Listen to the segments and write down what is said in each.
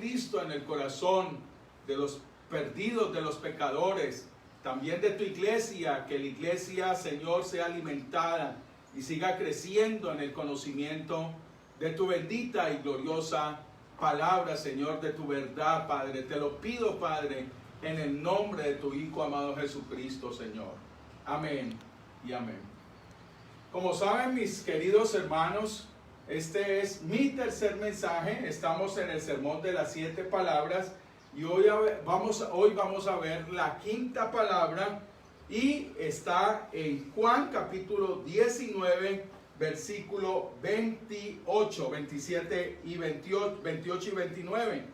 Cristo en el corazón de los perdidos, de los pecadores, también de tu iglesia, que la iglesia, Señor, sea alimentada y siga creciendo en el conocimiento de tu bendita y gloriosa palabra, Señor, de tu verdad, Padre. Te lo pido, Padre, en el nombre de tu Hijo amado Jesucristo, Señor. Amén y amén. Como saben, mis queridos hermanos, este es mi tercer mensaje. Estamos en el sermón de las 7 palabras y hoy vamos a ver la quinta palabra, y está en Juan capítulo 19, versículo 28, 27 y 28 y 29.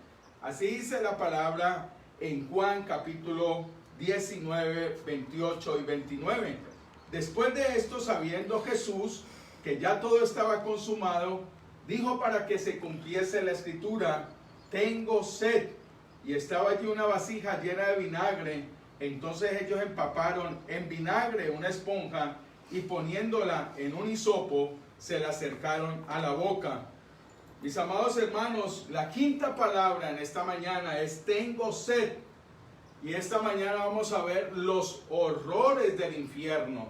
Así dice la palabra en Juan capítulo 19, 28 y 29. Después de esto, sabiendo Jesús que ya todo estaba consumado, dijo para que se cumpliese la escritura: tengo sed. Y estaba allí una vasija llena de vinagre. Entonces ellos empaparon en vinagre una esponja y poniéndola en un hisopo se la acercaron a la boca. Mis amados hermanos, la quinta palabra en esta mañana es tengo sed. Y esta mañana vamos a ver los horrores del infierno,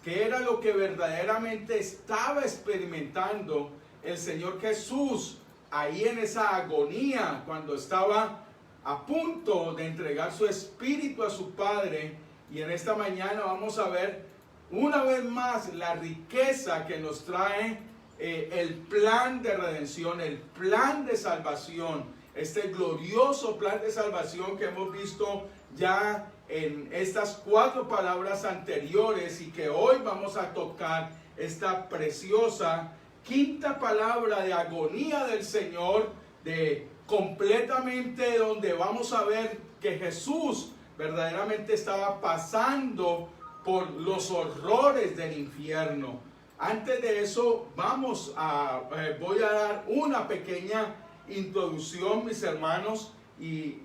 que era lo que verdaderamente estaba experimentando el Señor Jesús ahí en esa agonía, cuando estaba a punto de entregar su espíritu a su Padre. Y en esta mañana vamos a ver una vez más la riqueza que nos trae el plan de redención, el plan de salvación, este glorioso plan de salvación que hemos visto ya en estas 4 palabras anteriores, y que hoy vamos a tocar esta preciosa quinta palabra de agonía del Señor, de completamente donde vamos a ver que Jesús verdaderamente estaba pasando por los horrores del infierno. Antes de eso voy a dar una pequeña introducción, mis hermanos, y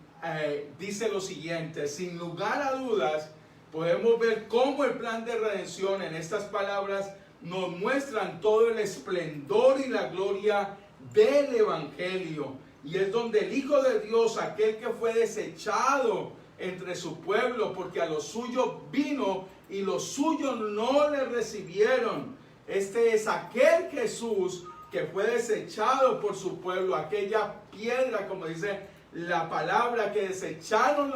dice lo siguiente: sin lugar a dudas podemos ver cómo el plan de redención en estas palabras nos muestran todo el esplendor y la gloria del Evangelio. Y es donde el Hijo de Dios, aquel que fue desechado entre su pueblo, porque a los suyos vino y los suyos no le recibieron. Este es aquel Jesús que fue desechado por su pueblo, aquella piedra, como dice la palabra, que desecharon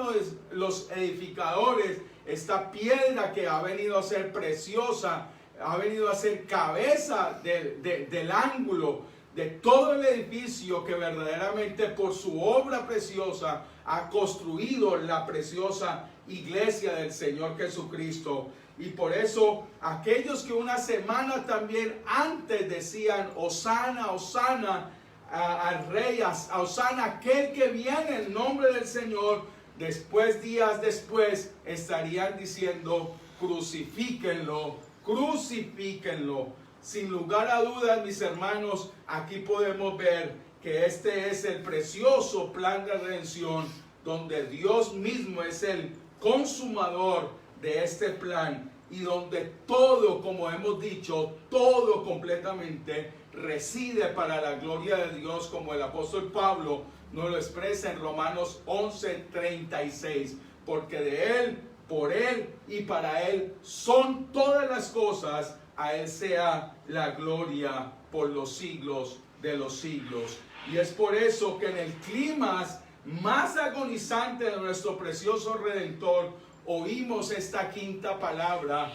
los edificadores, esta piedra que ha venido a ser preciosa, ha venido a ser cabeza del ángulo de todo el edificio, que verdaderamente por su obra preciosa ha construido la preciosa iglesia del Señor Jesucristo. Y por eso aquellos que una semana también antes decían Hosana, Hosana al Rey, Hosana aquel que viene en nombre del Señor, después, días después, estarían diciendo crucifíquenlo, crucifíquenlo. Sin lugar a dudas, mis hermanos, aquí podemos ver que este es el precioso plan de redención, donde Dios mismo es el consumador de este plan, y donde todo, como hemos dicho, todo completamente reside para la gloria de Dios, como el apóstol Pablo nos lo expresa en Romanos 11:36, porque de Él, por Él y para Él son todas las cosas. A Él sea la gloria por los siglos de los siglos. Y es por eso que en el clímax más agonizante de nuestro precioso Redentor oímos esta quinta palabra: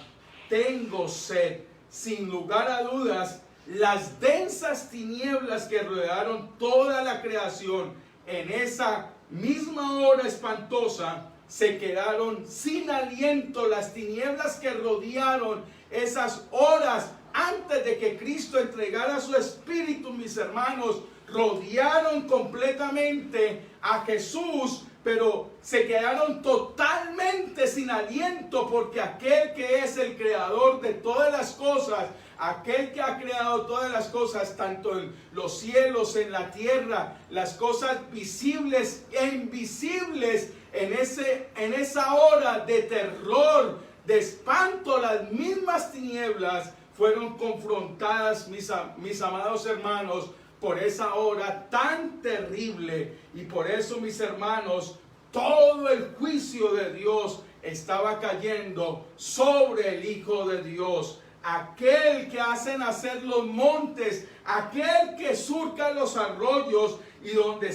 tengo sed. Sin lugar a dudas, las densas tinieblas que rodearon toda la creación en esa misma hora espantosa se quedaron sin aliento. Las tinieblas que rodearon esas horas antes de que Cristo entregara su espíritu, mis hermanos, rodearon completamente a Jesús, pero se quedaron totalmente sin aliento, porque aquel que es el creador de todas las cosas, aquel que ha creado todas las cosas, tanto en los cielos, en la tierra, las cosas visibles e invisibles, en esa hora de terror, de espanto, las mismas tinieblas fueron confrontadas, mis amados hermanos, por esa hora tan terrible. Y por eso, mis hermanos, todo el juicio de Dios estaba cayendo sobre el Hijo de Dios. Aquel que hace nacer los montes, aquel que surca los arroyos y donde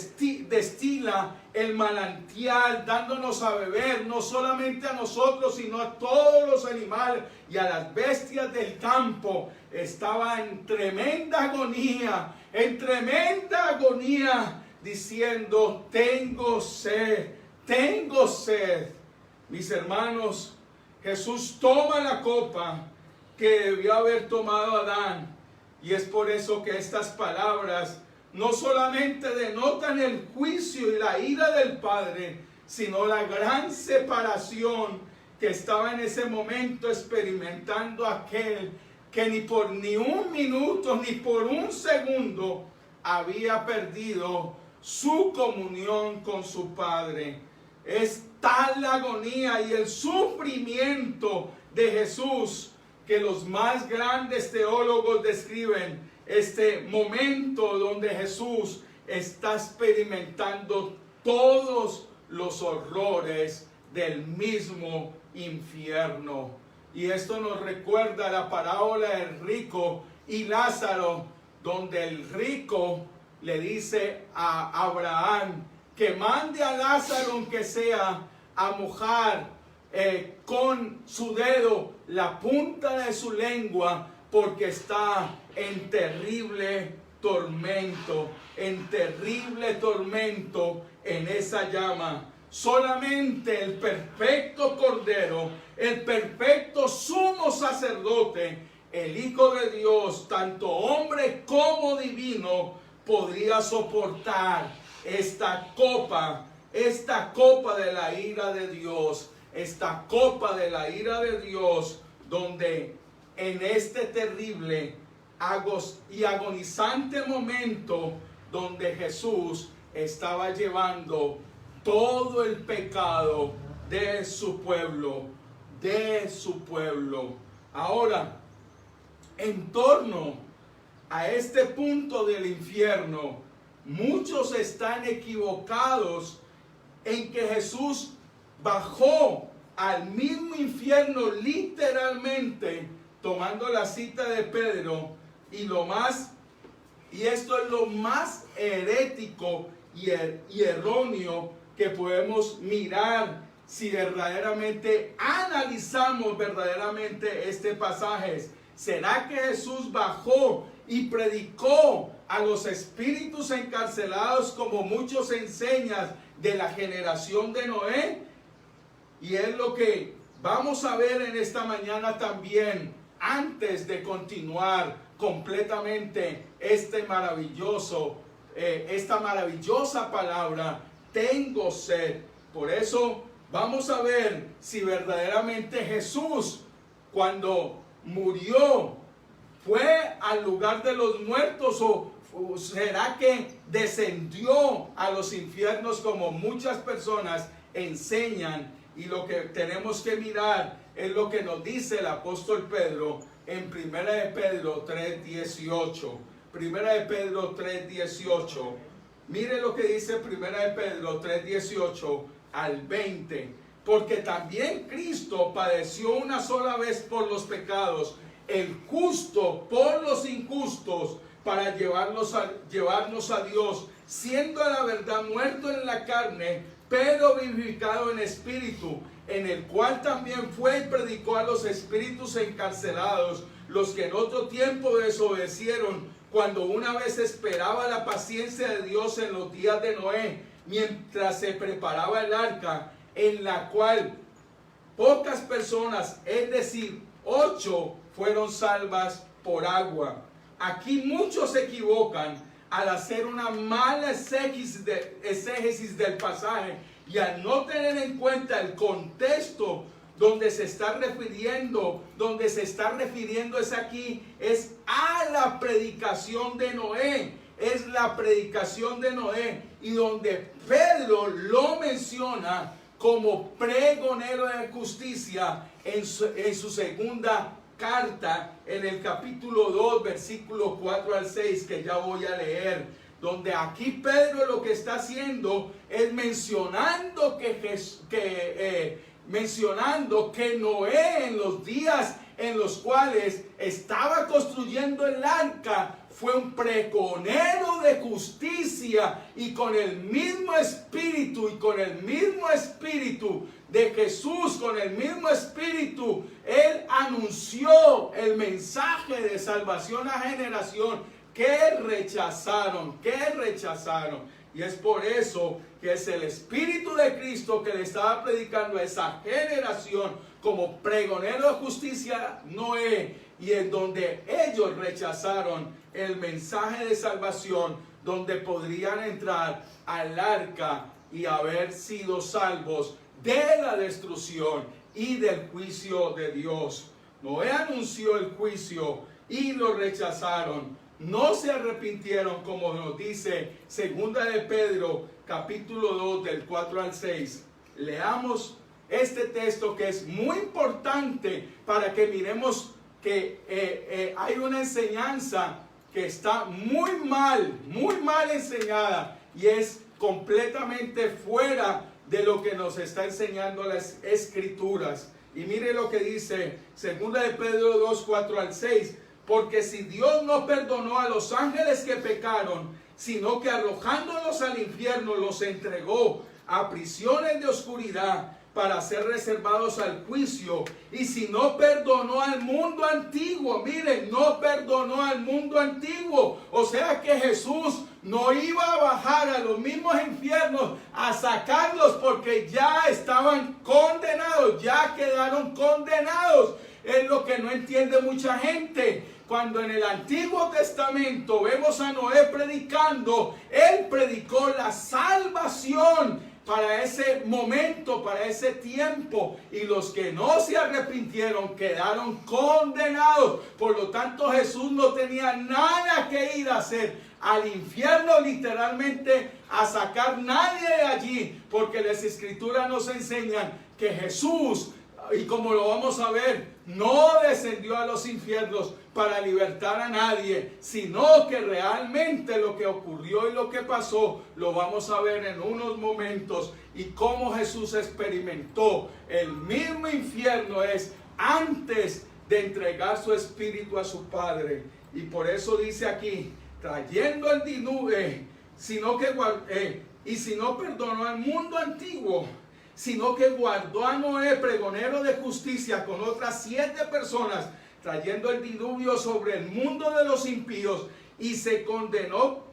destila el manantial, dándonos a beber, no solamente a nosotros, sino a todos los animales y a las bestias del campo. Estaba en tremenda agonía, diciendo: tengo sed, tengo sed. Mis hermanos, Jesús toma la copa que debió haber tomado Adán, y es por eso que estas palabras no solamente denotan el juicio y la ira del Padre, sino la gran separación que estaba en ese momento experimentando aquel que ni por ni un minuto, ni por un segundo había perdido su comunión con su Padre. Es tal la agonía y el sufrimiento de Jesús que los más grandes teólogos describen este momento donde Jesús está experimentando todos los horrores del mismo infierno. Y esto nos recuerda la parábola del rico y Lázaro, donde el rico le dice a Abraham que mande a Lázaro, aunque sea, a mojar con su dedo la punta de su lengua, porque está en terrible tormento, en esa llama. Solamente el perfecto Cordero, el perfecto sumo sacerdote, el Hijo de Dios, tanto hombre como divino, podría soportar esta copa de la ira de Dios, donde en este terrible y agonizante momento donde Jesús estaba llevando todo el pecado de su pueblo, Ahora, en torno a este punto del infierno, muchos están equivocados en que Jesús bajó al mismo infierno literalmente, tomando la cita de Pedro, y esto es lo más herético y erróneo que podemos mirar si verdaderamente analizamos este pasaje. ¿Será que Jesús bajó y predicó a los espíritus encarcelados como muchos enseñan de la generación de Noé? Y es lo que vamos a ver en esta mañana también, antes de continuar completamente esta maravillosa palabra: tengo sed. Por eso vamos a ver si verdaderamente Jesús, cuando murió, fue al lugar de los muertos, o será que descendió a los infiernos como muchas personas enseñan. Y lo que tenemos que mirar es lo que nos dice el apóstol Pedro en 1 de Pedro 3:18. 1 de Pedro 3:18. Mire lo que dice 1 de Pedro 3:18 al 20. Porque también Cristo padeció una sola vez por los pecados, el justo por los injustos, para llevarnos a Dios, siendo a la verdad muerto en la carne, pero vivificado en espíritu, en el cual también fue y predicó a los espíritus encarcelados, los que en otro tiempo desobedecieron, cuando una vez esperaba la paciencia de Dios en los días de Noé, mientras se preparaba el arca, en la cual pocas personas, es decir, 8, fueron salvas por agua. Aquí muchos se equivocan al hacer una mala exégesis del pasaje y al no tener en cuenta el contexto donde se está refiriendo es a la predicación de Noé. Es la predicación de Noé, y donde Pedro lo menciona como pregonero de justicia en su segunda carta en el capítulo 2, versículo 4 al 6, que ya voy a leer, donde aquí Pedro lo que está haciendo es mencionando que Noé, en los días en los cuales estaba construyendo el arca, fue un pregonero de justicia, y con el mismo espíritu de Jesús, con el mismo espíritu, él anunció el mensaje de salvación a generación que rechazaron. Y es por eso que es el Espíritu de Cristo que le estaba predicando a esa generación como pregonero de justicia Noé, y en donde ellos rechazaron el mensaje de salvación, donde podrían entrar al arca y haber sido salvos de la destrucción y del juicio de Dios. Noé anunció el juicio y lo rechazaron. No se arrepintieron, como nos dice Segunda de Pedro, capítulo 2, del 4 al 6. Leamos este texto, que es muy importante para que miremos que hay una enseñanza que está muy mal enseñada, y es completamente fuera de lo que nos está enseñando las Escrituras. Y mire lo que dice Segunda de Pedro 2, 4 al 6. Porque si Dios no perdonó a los ángeles que pecaron, sino que arrojándolos al infierno los entregó a prisiones de oscuridad para ser reservados al juicio, y si no perdonó al mundo antiguo, miren, no perdonó al mundo antiguo, o sea que Jesús no iba a bajar a los mismos infiernos a sacarlos, porque ya estaban condenados, ya quedaron condenados. Es lo que no entiende mucha gente. Cuando en el Antiguo Testamento vemos a Noé predicando, él predicó la salvación para ese momento, para ese tiempo, y los que no se arrepintieron quedaron condenados. Por lo tanto, Jesús no tenía nada que ir a hacer al infierno, literalmente a sacar nadie de allí, porque las Escrituras nos enseñan que Jesús, y como lo vamos a ver, no descendió a los infiernos para libertar a nadie, sino que realmente lo que ocurrió y lo que pasó lo vamos a ver en unos momentos, y cómo Jesús experimentó el mismo infierno es antes de entregar su espíritu a su Padre. Y por eso dice aquí, trayendo el diluvio, y si no perdonó al mundo antiguo, sino que guardó a Noé, pregonero de justicia, con otras 7 personas, trayendo el diluvio sobre el mundo de los impíos, y se condenó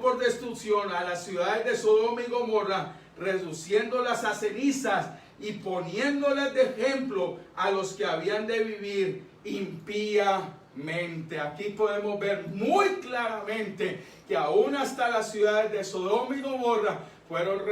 por destrucción a las ciudades de Sodoma y Gomorra, reduciéndolas a cenizas y poniéndolas de ejemplo a los que habían de vivir impíamente. Aquí podemos ver muy claramente que aún hasta las ciudades de Sodoma y Gomorra fueron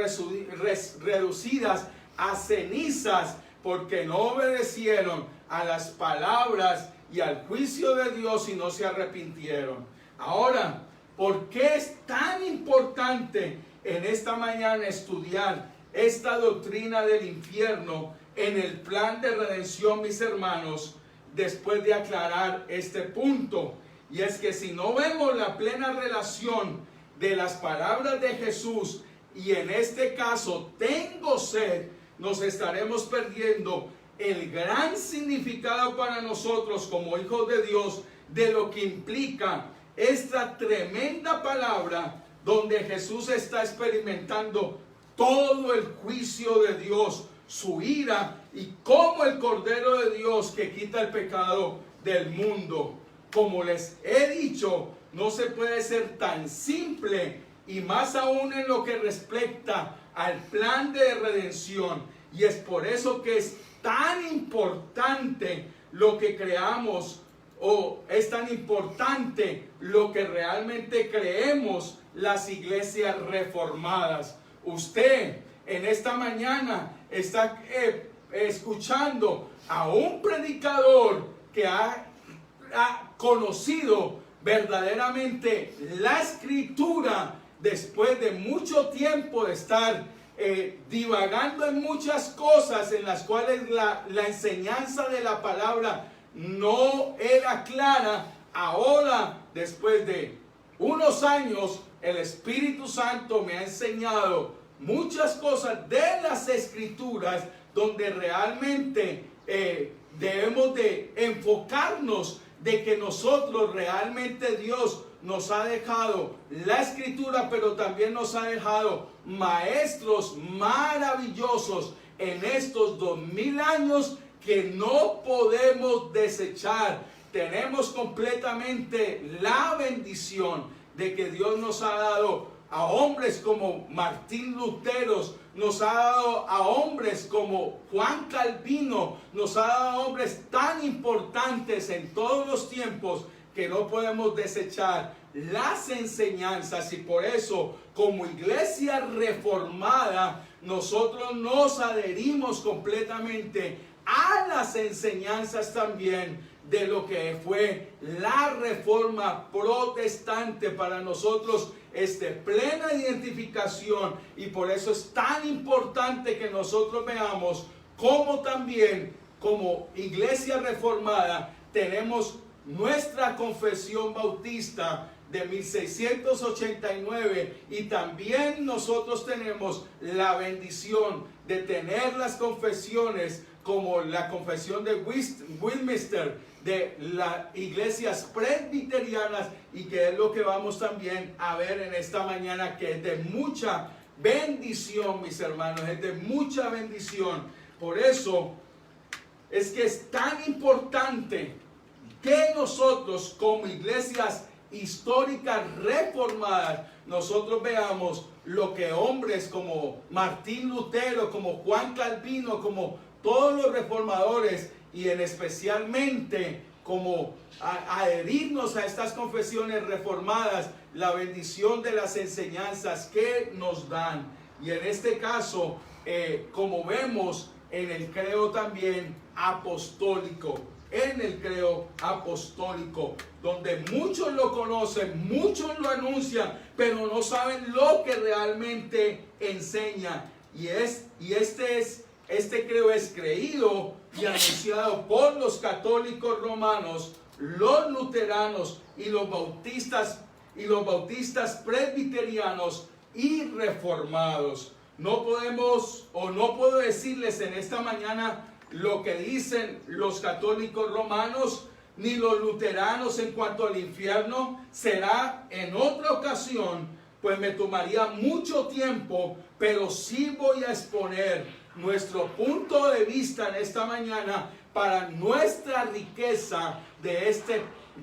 reducidas a cenizas, porque no obedecieron a las palabras y al juicio de Dios y no se arrepintieron. Ahora, ¿por qué es tan importante en esta mañana estudiar esta doctrina del infierno en el plan de redención, mis hermanos? Después de aclarar este punto, y es que si no vemos la plena relación de las palabras de Jesús, y en este caso tengo sed, nos estaremos perdiendo el gran significado para nosotros como hijos de Dios de lo que implica esta tremenda palabra, donde Jesús está experimentando todo el juicio de Dios, su ira, y como el Cordero de Dios que quita el pecado del mundo. Como les he dicho, no se puede ser tan simple, y más aún en lo que respecta al plan de redención. Y es por eso que es tan importante lo que creamos, o es tan importante lo que realmente creemos las iglesias reformadas. Usted en esta mañana está escuchando a un predicador que ha conocido verdaderamente la Escritura, después de mucho tiempo de estar divagando en muchas cosas en las cuales la enseñanza de la palabra no era clara. Ahora, después de unos años, el Espíritu Santo me ha enseñado muchas cosas de las Escrituras donde realmente debemos de enfocarnos de que nosotros realmente Dios nos ha dejado la Escritura, pero también nos ha dejado maestros maravillosos en estos 2000 años que no podemos desechar. Tenemos completamente la bendición de que Dios nos ha dado a hombres como Martín Lutero, nos ha dado a hombres como Juan Calvino, nos ha dado a hombres tan importantes en todos los tiempos que no podemos desechar las enseñanzas. Y por eso, como iglesia reformada, nosotros nos adherimos completamente a las enseñanzas también de lo que fue la reforma protestante. Para nosotros plena identificación, y por eso es tan importante que nosotros veamos cómo también como iglesia reformada tenemos nuestra confesión bautista de 1689, y también nosotros tenemos la bendición de tener las confesiones como la confesión de Westminster, de las iglesias presbiterianas, y que es lo que vamos también a ver en esta mañana, que es de mucha bendición, mis hermanos, es de mucha bendición. Por eso es que es tan importante que nosotros como iglesias históricas reformadas, nosotros veamos lo que hombres como Martín Lutero, como Juan Calvino, como todos los reformadores, y en especialmente como adherirnos a estas confesiones reformadas, la bendición de las enseñanzas que nos dan. Y en este caso, como vemos en el credo también apostólico, donde muchos lo conocen, muchos lo anuncian, pero no saben lo que realmente enseña. Este credo es creído y anunciado por los católicos romanos, los luteranos y los bautistas presbiterianos y reformados. No puedo decirles en esta mañana lo que dicen los católicos romanos ni los luteranos en cuanto al infierno. Será en otra ocasión, pues me tomaría mucho tiempo, pero sí voy a exponer nuestro punto de vista en esta mañana para nuestra riqueza de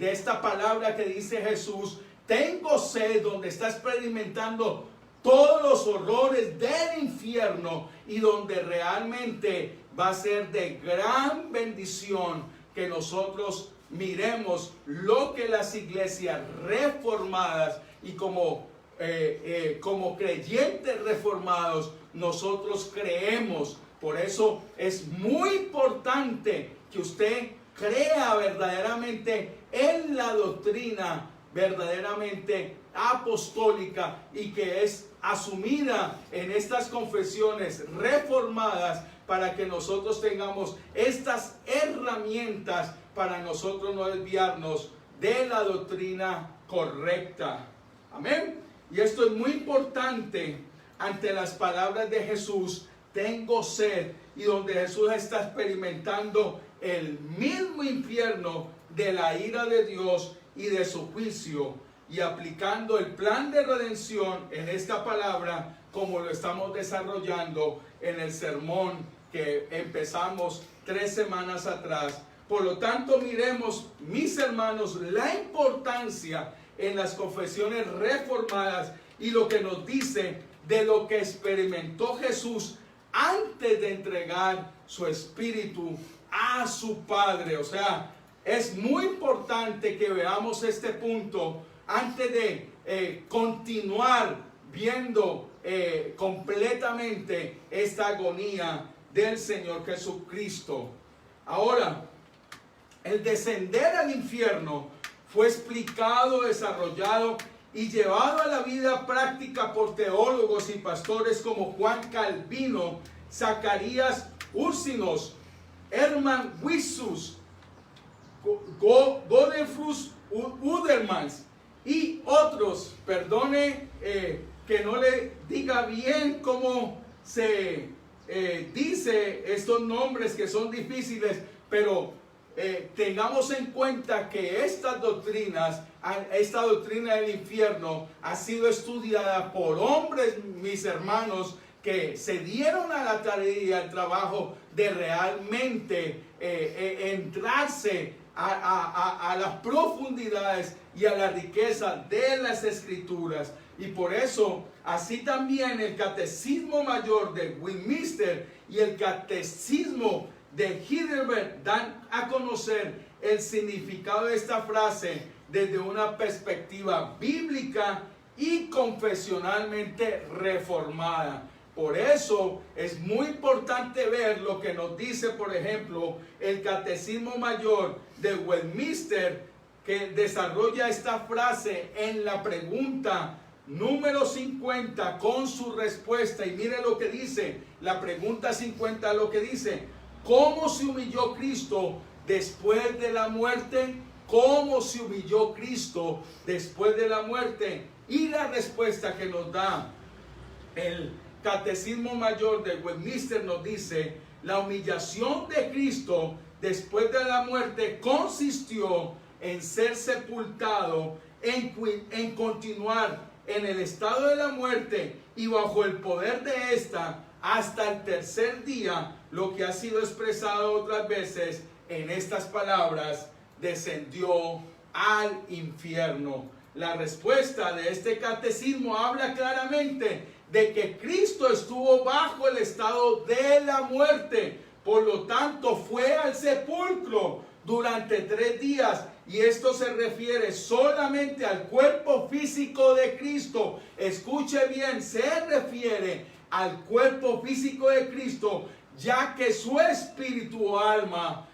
esta palabra que dice Jesús: tengo sed, donde está experimentando todos los horrores del infierno, y donde realmente va a ser de gran bendición que nosotros miremos lo que las iglesias reformadas y como creyentes reformados nosotros creemos. Por eso es muy importante que usted crea verdaderamente en la doctrina verdaderamente apostólica, y que es asumida en estas confesiones reformadas, para que nosotros tengamos estas herramientas para nosotros no desviarnos de la doctrina correcta. Amén. Y esto es muy importante ante las palabras de Jesús: tengo sed, y donde Jesús está experimentando el mismo infierno de la ira de Dios y de su juicio, y aplicando el plan de redención en esta palabra, como lo estamos desarrollando en el sermón que empezamos 3 semanas atrás. Por lo tanto, miremos, mis hermanos, la importancia en las confesiones reformadas y lo que nos dice de lo que experimentó Jesús antes de entregar su espíritu a su Padre. O sea, es muy importante que veamos este punto antes de continuar viendo completamente esta agonía del Señor Jesucristo. Ahora, el descender al infierno fue explicado, desarrollado y llevado a la vida práctica por teólogos y pastores como Juan Calvino, Zacarías Ursinos, Hermann Wissus, Godefroy Udermans y otros, perdone que no le diga bien cómo se dice estos nombres que son difíciles, pero tengamos en cuenta que esta doctrina del infierno ha sido estudiada por hombres, mis hermanos, que se dieron a la tarea y al trabajo de realmente entrarse a las profundidades y a la riqueza de las Escrituras. Y por eso, así también el Catecismo Mayor de Westminster y el Catecismo de Heidelberg dan a conocer el significado de esta frase desde una perspectiva bíblica y confesionalmente reformada. Por eso es muy importante ver lo que nos dice, por ejemplo, el Catecismo Mayor de Westminster, que desarrolla esta frase en la pregunta número 50 con su respuesta. Y mire lo que dice, la pregunta 50, lo que dice: ¿cómo se humilló Cristo después de la muerte? ¿Cómo se humilló Cristo después de la muerte? Y la respuesta que nos da el Catecismo Mayor de Westminster nos dice: la humillación de Cristo después de la muerte consistió en ser sepultado, en continuar en el estado de la muerte y bajo el poder de esta hasta el tercer día, lo que ha sido expresado otras veces en estas palabras: descendió al infierno. La respuesta de este catecismo habla claramente de que Cristo estuvo bajo el estado de la muerte, por lo tanto fue al sepulcro durante 3 días, y esto se refiere solamente al cuerpo físico de Cristo. Escuche bien, se refiere al cuerpo físico de Cristo, ya que su espíritu o alma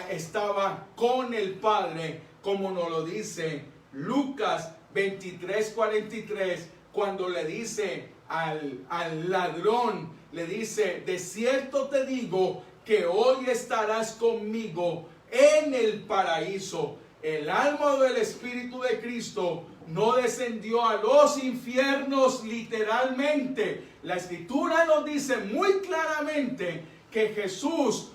estaba con el Padre, como nos lo dice Lucas 23:43, cuando le dice al ladrón, le dice: de cierto te digo que hoy estarás conmigo en el paraíso. El alma o el espíritu de Cristo no descendió a los infiernos literalmente. La Escritura nos dice muy claramente que Jesús,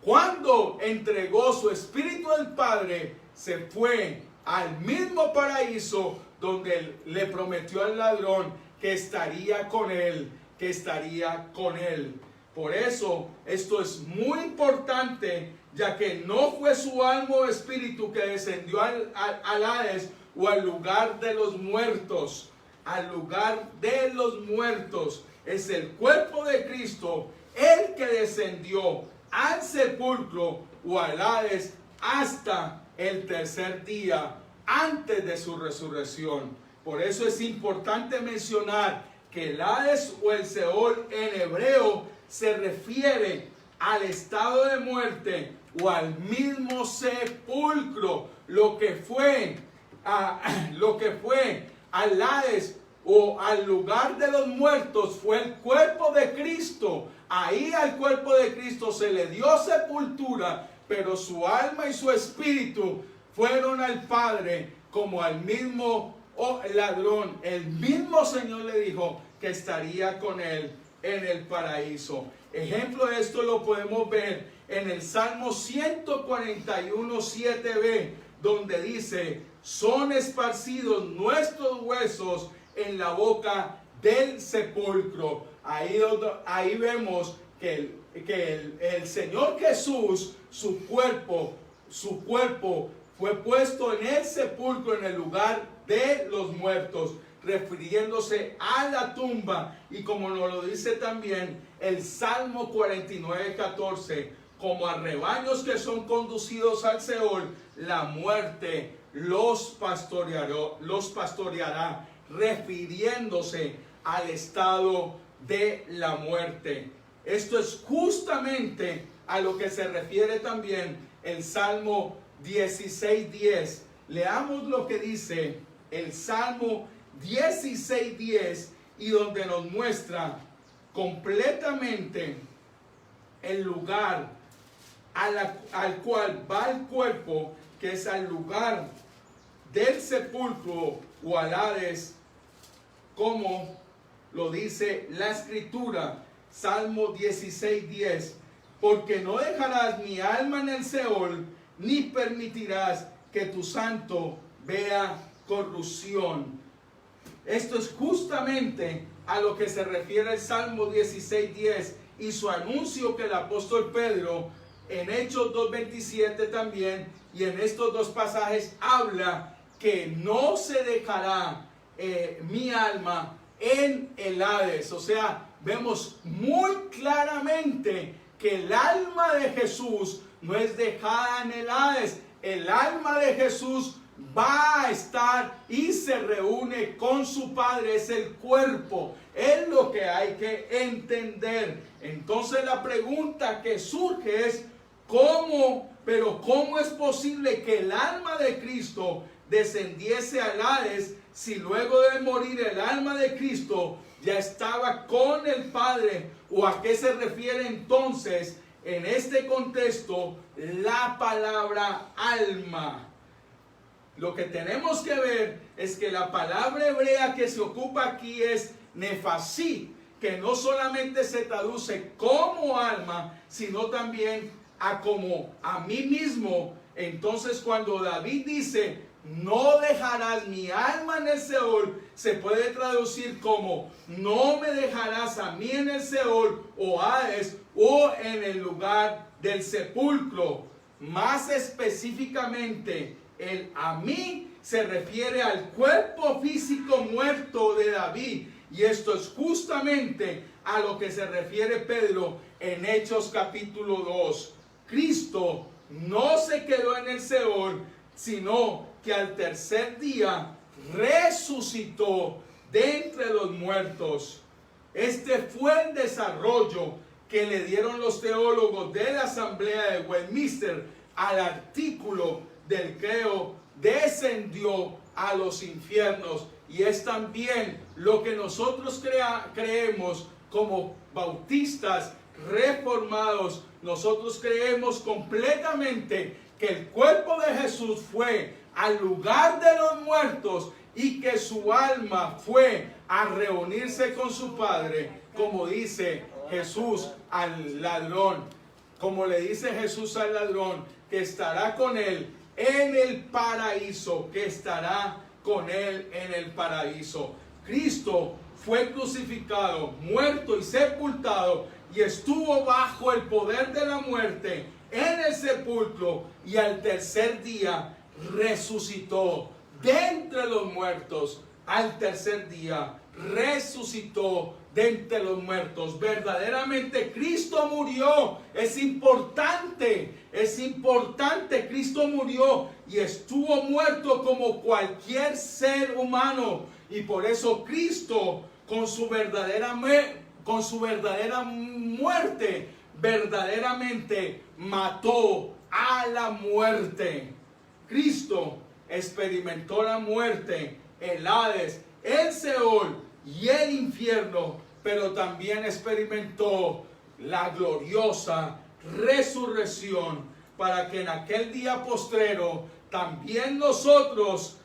cuando entregó su espíritu al Padre, se fue al mismo paraíso donde le prometió al ladrón que estaría con él, que estaría con él. Por eso esto es muy importante, ya que no fue su alma o espíritu que descendió al Hades o al lugar de los muertos. Al lugar de los muertos es el cuerpo de Cristo el que descendió al sepulcro o al Hades hasta el tercer día antes de su resurrección. Por eso es importante mencionar que el Hades o el Seol en hebreo se refiere al estado de muerte o al mismo sepulcro. Lo que fue al Hades o al lugar de los muertos fue el cuerpo de Cristo. Ahí al cuerpo de Cristo se le dio sepultura, pero su alma y su espíritu fueron al Padre, como al mismo ladrón. El mismo Señor le dijo que estaría con él en el paraíso. Ejemplo de esto lo podemos ver en el Salmo 141:7b, donde dice: son esparcidos nuestros huesos en la boca del sepulcro. Ahí vemos que el Señor Jesús, su cuerpo fue puesto en el sepulcro, en el lugar de los muertos, refiriéndose a la tumba. Y como nos lo dice también el Salmo 49:14, como a rebaños que son conducidos al Seol, la muerte los pastoreará, refiriéndose al estado de la muerte. Esto es justamente a lo que se refiere también el Salmo 16:10. Leamos lo que dice el Salmo 16:10, y donde nos muestra completamente el lugar al cual va el cuerpo, que es al lugar del sepulcro o al Hades, como lo dice la Escritura, Salmo 16:10, porque no dejarás mi alma en el Seol, ni permitirás que tu santo vea corrupción. Esto es justamente a lo que se refiere el Salmo 16:10 y su anuncio que el apóstol Pedro en Hechos 2:27 también, y en estos dos pasajes habla que no se dejará mi alma en el Hades. O sea, vemos muy claramente que el alma de Jesús no es dejada en el Hades. El alma de Jesús va a estar y se reúne con su Padre, es el cuerpo, es lo que hay que entender. Entonces la pregunta que surge es, ¿cómo es posible que el alma de Cristo descendiese al Hades si luego de morir el alma de Cristo ya estaba con el Padre? ¿O a qué se refiere entonces en este contexto la palabra alma? Lo que tenemos que ver es que la palabra hebrea que se ocupa aquí es nefasí, que no solamente se traduce como alma, sino también como a mí mismo. Entonces cuando David dice, no dejarás mi alma en el Seol, se puede traducir como, no me dejarás a mí en el Seol o Hades o en el lugar del sepulcro. Más específicamente, el a mí se refiere al cuerpo físico muerto de David. Y esto es justamente a lo que se refiere Pedro en Hechos capítulo 2. Cristo no se quedó en el Seol, sino que al tercer día resucitó de entre los muertos. Este fue el desarrollo que le dieron los teólogos de la Asamblea de Westminster al artículo del credo, descendió a los infiernos. Y es también lo que nosotros creemos como bautistas reformados. Nosotros creemos completamente que el cuerpo de Jesús fue al lugar de los muertos y que su alma fue a reunirse con su Padre, como dice Jesús al ladrón, como le dice Jesús al ladrón, que estará con él en el paraíso, que estará con él en el paraíso. Cristo fue crucificado, muerto y sepultado, y estuvo bajo el poder de la muerte en el sepulcro, y al tercer día resucitó de entre los muertos. Al tercer día resucitó de entre los muertos. Verdaderamente Cristo murió. Es importante, Cristo murió y estuvo muerto como cualquier ser humano. Y por eso Cristo, con su verdadera muerte, verdaderamente mató a la muerte. Cristo experimentó la muerte, el Hades, el Seol y el infierno, pero también experimentó la gloriosa resurrección, para que en aquel día postrero también nosotros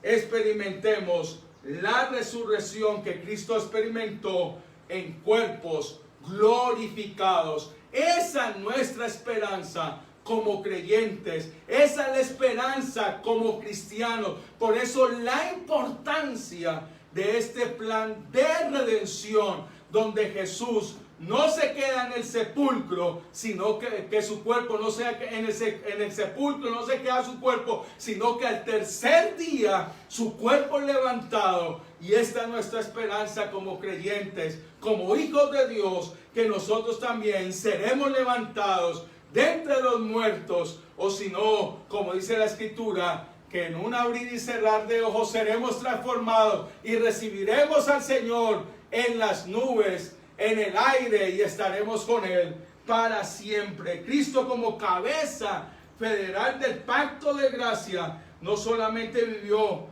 experimentemos la resurrección que Cristo experimentó en cuerpos glorificados. Esa es nuestra esperanza como creyentes, esa es la esperanza como cristianos. Por eso la importancia de este plan de redención, donde Jesús no se queda en el sepulcro, sino que su cuerpo no sea en el sepulcro, no se queda su cuerpo, sino que al tercer día su cuerpo es levantado. Y esta es nuestra esperanza como creyentes, como hijos de Dios, que nosotros también seremos levantados de entre los muertos, o si no, como dice la Escritura, que en un abrir y cerrar de ojos seremos transformados y recibiremos al Señor en las nubes, en el aire, y estaremos con Él para siempre. Cristo, como cabeza federal del pacto de gracia, no solamente vivió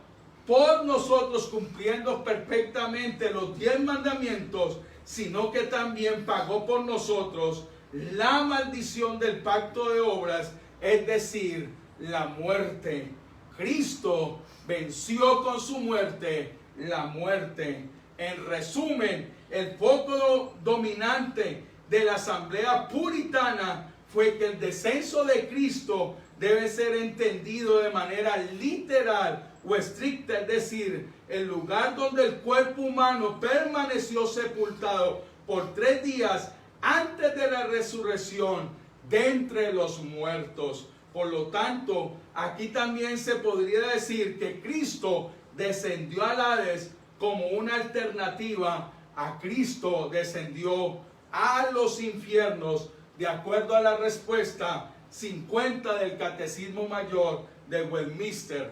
por nosotros cumpliendo perfectamente los 10 mandamientos, sino que también pagó por nosotros la maldición del pacto de obras, es decir, la muerte. Cristo venció con su muerte la muerte. En resumen, el foco dominante de la asamblea puritana fue que el descenso de Cristo debe ser entendido de manera literal o estricta, es decir, el lugar donde el cuerpo humano permaneció sepultado por 3 días antes de la resurrección de entre los muertos. Por lo tanto, aquí también se podría decir que Cristo descendió al Hades como una alternativa a Cristo descendió a los infiernos, de acuerdo a la respuesta 50 del Catecismo Mayor de Westminster.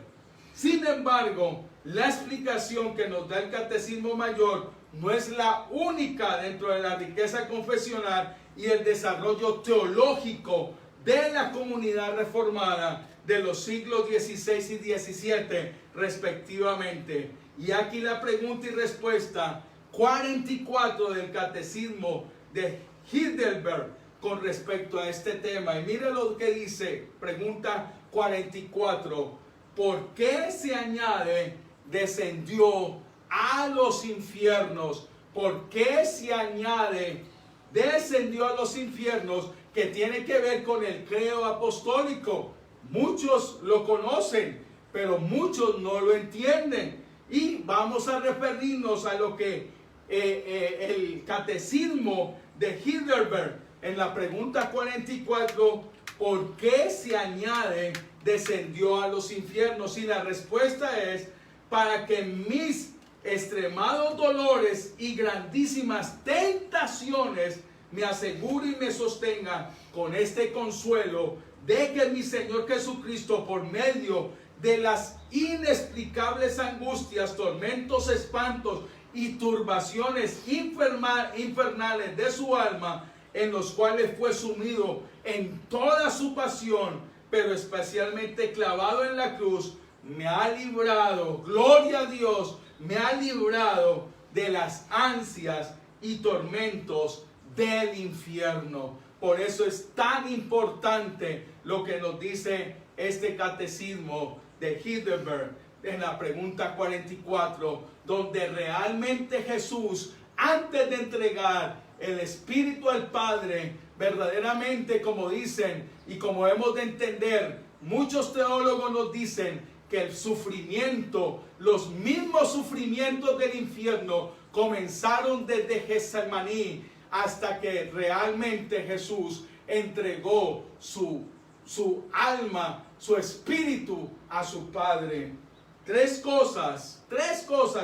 Sin embargo, la explicación que nos da el Catecismo Mayor no es la única dentro de la riqueza confesional y el desarrollo teológico de la comunidad reformada de los siglos XVI y XVII respectivamente. Y aquí la pregunta y respuesta 44 del Catecismo de Heidelberg con respecto a este tema. Y mire lo que dice, pregunta 44. ¿Por qué se añade descendió a los infiernos? ¿Por qué se añade descendió a los infiernos? Que tiene que ver con el credo apostólico. Muchos lo conocen, pero muchos no lo entienden. Y vamos a referirnos a lo que el Catecismo de Heidelberg en la pregunta 44, ¿por qué se añade descendió a los infiernos? Y la respuesta es, para que mis extremados dolores y grandísimas tentaciones me asegure y me sostenga con este consuelo de que mi Señor Jesucristo, por medio de las inexplicables angustias, tormentos, espantos y turbaciones infernales de su alma, en los cuales fue sumido en toda su pasión, pero especialmente clavado en la cruz, me ha librado, gloria a Dios, me ha librado de las ansias y tormentos del infierno. Por eso es tan importante lo que nos dice este Catecismo de Heidelberg en la pregunta 44, donde realmente Jesús, antes de entregar el Espíritu al Padre, verdaderamente, como dicen y como hemos de entender, muchos teólogos nos dicen que el sufrimiento, los mismos sufrimientos del infierno, comenzaron desde Getsemaní hasta que realmente Jesús entregó su alma, su espíritu a su Padre. Tres cosas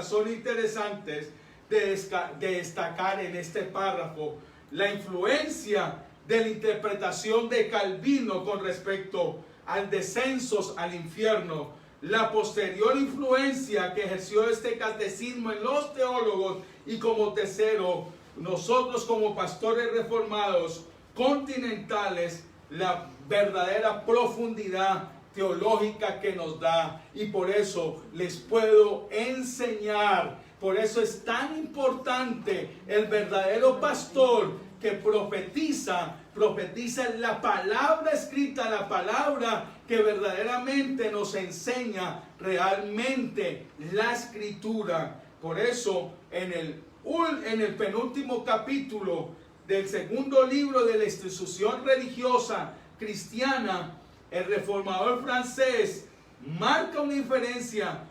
son interesantes de destacar en este párrafo. La influencia de la interpretación de Calvino con respecto al descenso al infierno, la posterior influencia que ejerció este catecismo en los teólogos, y como tercero, nosotros como pastores reformados continentales, la verdadera profundidad teológica que nos da. Y por eso les puedo enseñar. Por eso es tan importante el verdadero pastor que profetiza la palabra escrita, la palabra que verdaderamente nos enseña realmente la escritura. Por eso en el penúltimo capítulo del segundo libro de la institución religiosa cristiana, el reformador francés marca una diferencia,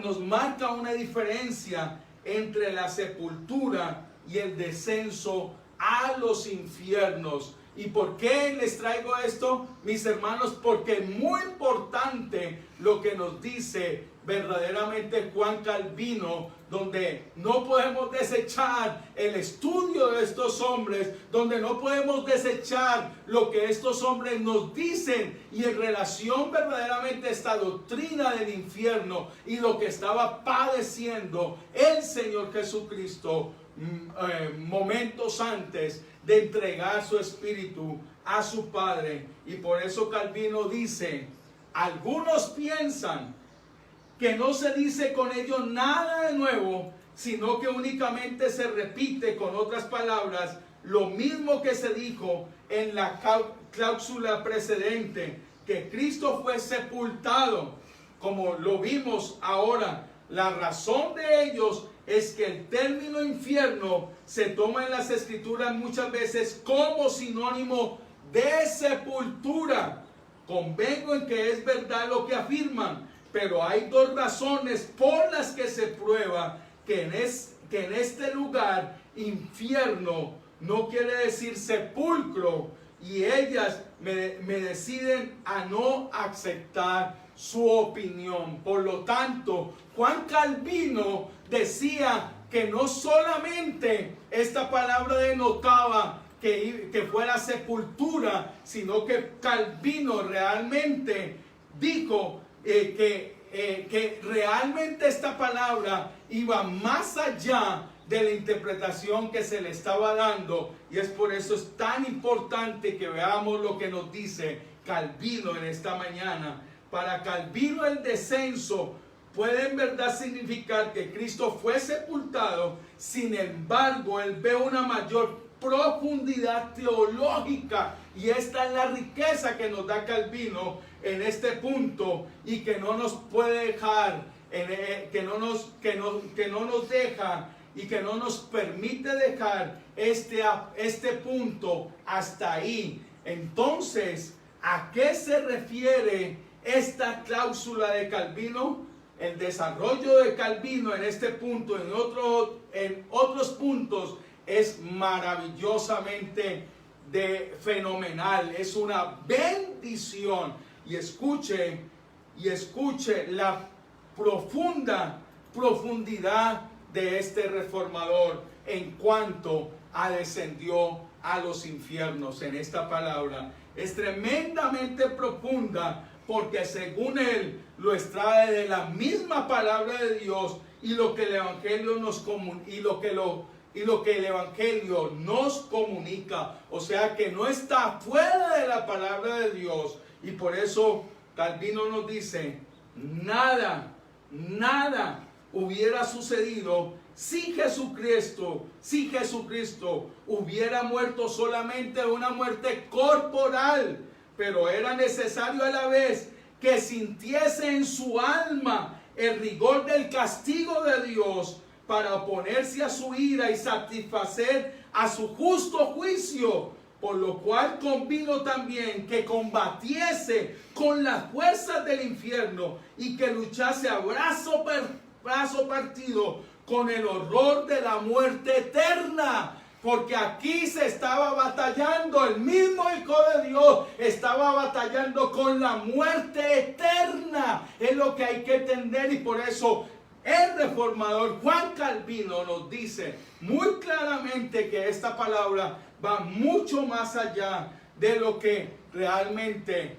nos marca una diferencia entre la sepultura y el descenso a los infiernos. ¿Y por qué les traigo esto, mis hermanos? Porque es muy importante lo que nos dice verdaderamente Juan Calvino, donde no podemos desechar el estudio de estos hombres, donde no podemos desechar lo que estos hombres nos dicen, y en relación verdaderamente a esta doctrina del infierno y lo que estaba padeciendo el Señor Jesucristo momentos antes de entregar su espíritu a su Padre. Y por eso Calvino dice: algunos piensan que no se dice con ello nada de nuevo, sino que únicamente se repite, con otras palabras, lo mismo que se dijo en la cláusula precedente, que Cristo fue sepultado, como lo vimos ahora. La razón de ellos es que el término infierno se toma en las escrituras muchas veces como sinónimo de sepultura. Convengo en que es verdad lo que afirman, pero hay dos razones por las que se prueba que en este lugar, infierno, no quiere decir sepulcro, y ellas me deciden a no aceptar su opinión. Por lo tanto, Juan Calvino decía que no solamente esta palabra denotaba que fuera sepultura, sino que Calvino realmente dijo que realmente esta palabra iba más allá de la interpretación que se le estaba dando, y es por eso es tan importante que veamos lo que nos dice Calvino en esta mañana. Para Calvino, el descenso puede en verdad significar que Cristo fue sepultado. Sin embargo, él ve una mayor profundidad teológica, y esta es la riqueza que nos da Calvino en este punto, y que no nos puede dejar, que no nos deja y que no nos permite dejar este punto hasta ahí. Entonces, ¿a qué se refiere esta cláusula de Calvino? El desarrollo de Calvino en este punto, en otros puntos, es maravillosamente fenomenal. Es una bendición. Y escuche la profundidad de este reformador en cuanto a descendió a los infiernos. En esta palabra es tremendamente profunda, porque según él lo extrae de la misma palabra de Dios, y lo que el Evangelio nos comunica. O sea que no está fuera de la palabra de Dios. Y por eso Calvino nos dice: nada hubiera sucedido si Jesucristo hubiera muerto solamente una muerte corporal, pero era necesario a la vez que sintiese en su alma el rigor del castigo de Dios para oponerse a su ira y satisfacer a su justo juicio, por lo cual convino también que combatiese con las fuerzas del infierno y que luchase a brazo partido con el horror de la muerte eterna. Porque aquí se estaba batallando, el mismo Hijo de Dios estaba batallando con la muerte eterna. Es lo que hay que entender, y por eso el reformador Juan Calvino nos dice muy claramente que esta palabra va mucho más allá de lo que realmente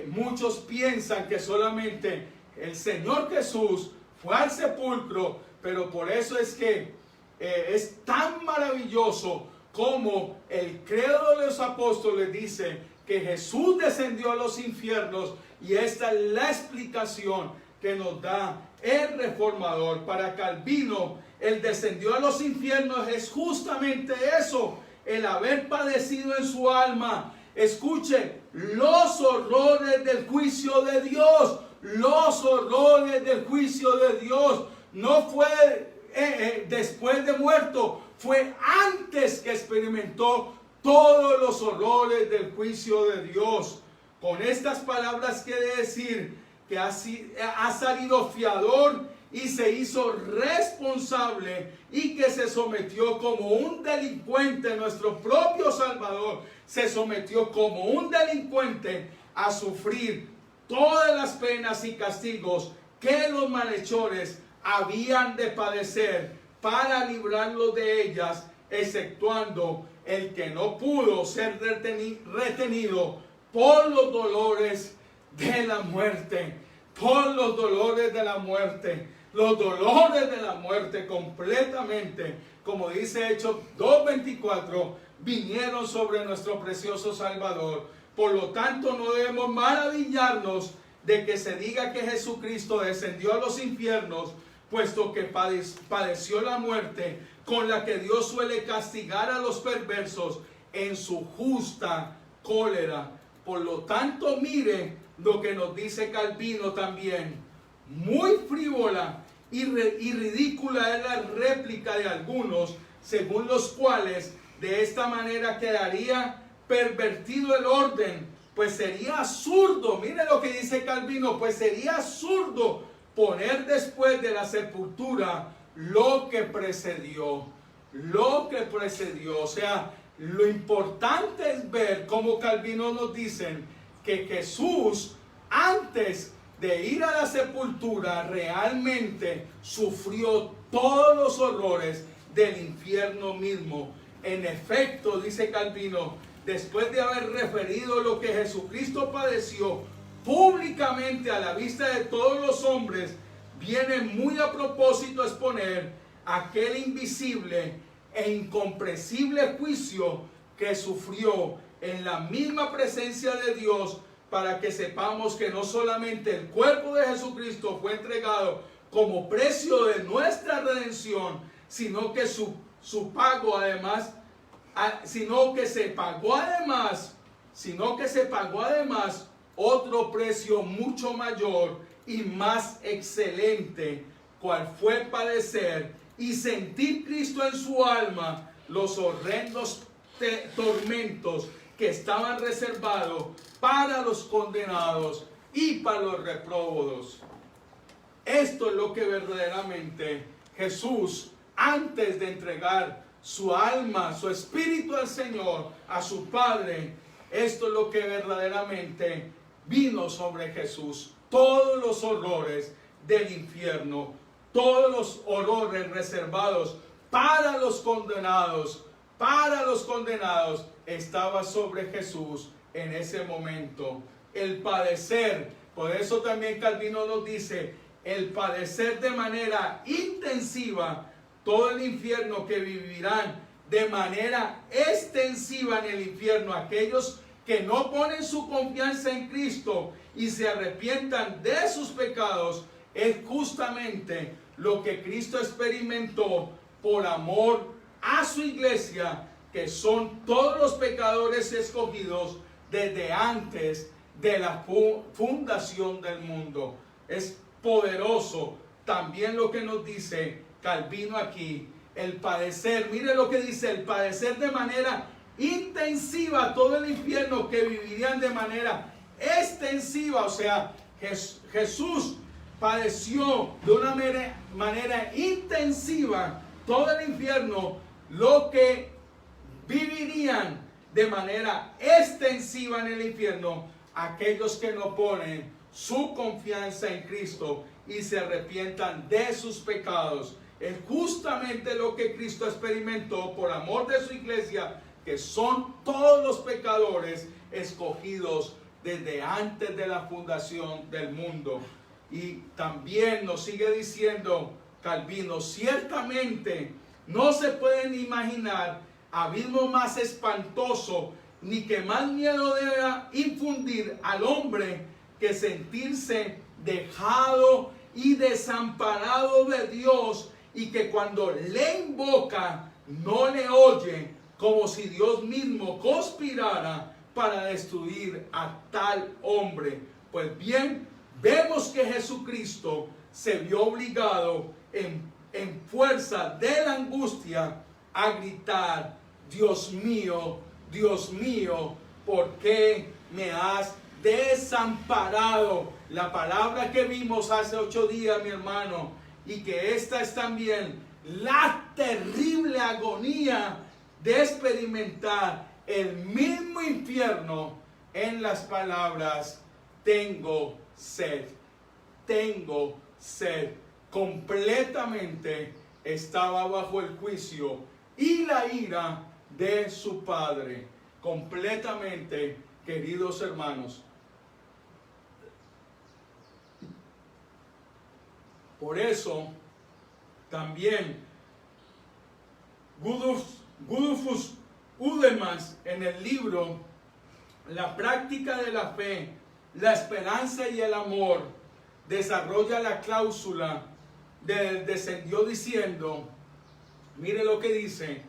muchos piensan, que solamente el Señor Jesús fue al sepulcro. Pero por eso es que es tan maravilloso como el credo de los apóstoles dice que Jesús descendió a los infiernos, y esta es la explicación que nos da el reformador. Para Calvino, el descendió a los infiernos es justamente eso, el haber padecido en su alma, escuche, los horrores del juicio de Dios. Los horrores del juicio de Dios no fue después de muerto, fue antes que experimentó todos los horrores del juicio de Dios. Con estas palabras quiere decir que ha salido fiador y se hizo responsable, y que se sometió como un delincuente. Nuestro propio Salvador se sometió como un delincuente a sufrir todas las penas y castigos que los malhechores habían de padecer para librarlos de ellas, exceptuando el que no pudo ser retenido por los dolores de la muerte. Por los dolores de la muerte. Los dolores de la muerte completamente, como dice Hechos 2:24, vinieron sobre nuestro precioso Salvador. Por lo tanto, no debemos maravillarnos de que se diga que Jesucristo descendió a los infiernos, puesto que padeció la muerte con la que Dios suele castigar a los perversos en su justa cólera. Por lo tanto, mire lo que nos dice Calvino también. Muy frívola y ridícula es la réplica de algunos, según los cuales de esta manera quedaría pervertido el orden, pues sería absurdo, mire lo que dice Calvino, pues sería absurdo poner después de la sepultura lo que precedió, o sea, lo importante es ver cómo Calvino nos dice que Jesús, antes de ir a la sepultura, realmente sufrió todos los horrores del infierno mismo. En efecto, dice Calvino, después de haber referido lo que Jesucristo padeció públicamente a la vista de todos los hombres, viene muy a propósito exponer aquel invisible e incomprensible juicio que sufrió en la misma presencia de Dios, para que sepamos que no solamente el cuerpo de Jesucristo fue entregado como precio de nuestra redención, sino que su pago además, sino que se pagó además otro precio mucho mayor y más excelente, cual fue padecer y sentir Cristo en su alma los horrendos tormentos que estaban reservados para los condenados y para los repróbados. Esto es lo que verdaderamente Jesús, antes de entregar su alma, su espíritu al Señor, a su Padre, esto es lo que verdaderamente vino sobre Jesús. Todos los horrores del infierno, todos los horrores reservados para los condenados, estaba sobre Jesús en ese momento. El padecer, por eso también Calvino nos dice, el padecer de manera intensiva todo el infierno, que vivirán de manera extensiva en el infierno aquellos que no ponen su confianza en Cristo y se arrepientan de sus pecados, es justamente lo que Cristo experimentó por amor a su iglesia, que son todos los pecadores escogidos desde antes de la fundación del mundo. Es poderoso también lo que nos dice Calvino aquí, el padecer. Mire lo que dice, el padecer de manera intensiva todo el infierno, que vivirían de manera extensiva. O sea, Jesús padeció de una manera intensiva todo el infierno, lo que vivirían de manera extensiva en el infierno aquellos que no ponen su confianza en Cristo y se arrepientan de sus pecados. Es justamente lo que Cristo experimentó por amor de su iglesia, que son todos los pecadores escogidos desde antes de la fundación del mundo. Y también nos sigue diciendo Calvino, ciertamente no se pueden imaginar abismo más espantoso ni que más miedo deba infundir al hombre que sentirse dejado y desamparado de Dios, y que cuando le invoca no le oye, como si Dios mismo conspirara para destruir a tal hombre. Pues bien, vemos que Jesucristo se vio obligado en fuerza de la angustia a gritar: Dios mío, ¿por qué me has desamparado? La palabra que vimos hace 8 días, mi hermano, y que esta es también la terrible agonía de experimentar el mismo infierno en las palabras: tengo sed. Completamente estaba bajo el juicio y la ira de su Padre. Completamente, queridos hermanos. Por eso, también Rudolf Udemas, en el libro La práctica de la fe, la esperanza y el amor, desarrolla la cláusula descendió diciendo, mire lo que dice,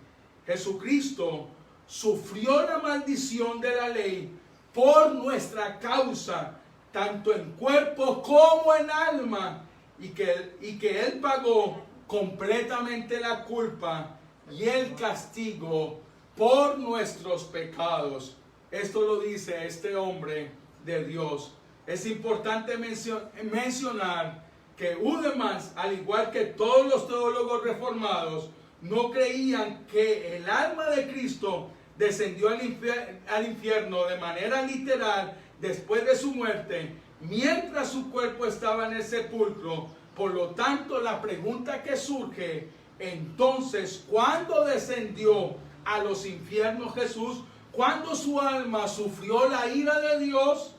Jesucristo sufrió la maldición de la ley por nuestra causa, tanto en cuerpo como en alma, y que Él pagó completamente la culpa y el castigo por nuestros pecados. Esto lo dice este hombre de Dios. Es importante mencionar que Hudemans, al igual que todos los teólogos reformados, no creían que el alma de Cristo descendió al infierno de manera literal después de su muerte, mientras su cuerpo estaba en el sepulcro. Por lo tanto, la pregunta que surge, entonces, ¿cuándo descendió a los infiernos Jesús? ¿Cuándo su alma sufrió la ira de Dios?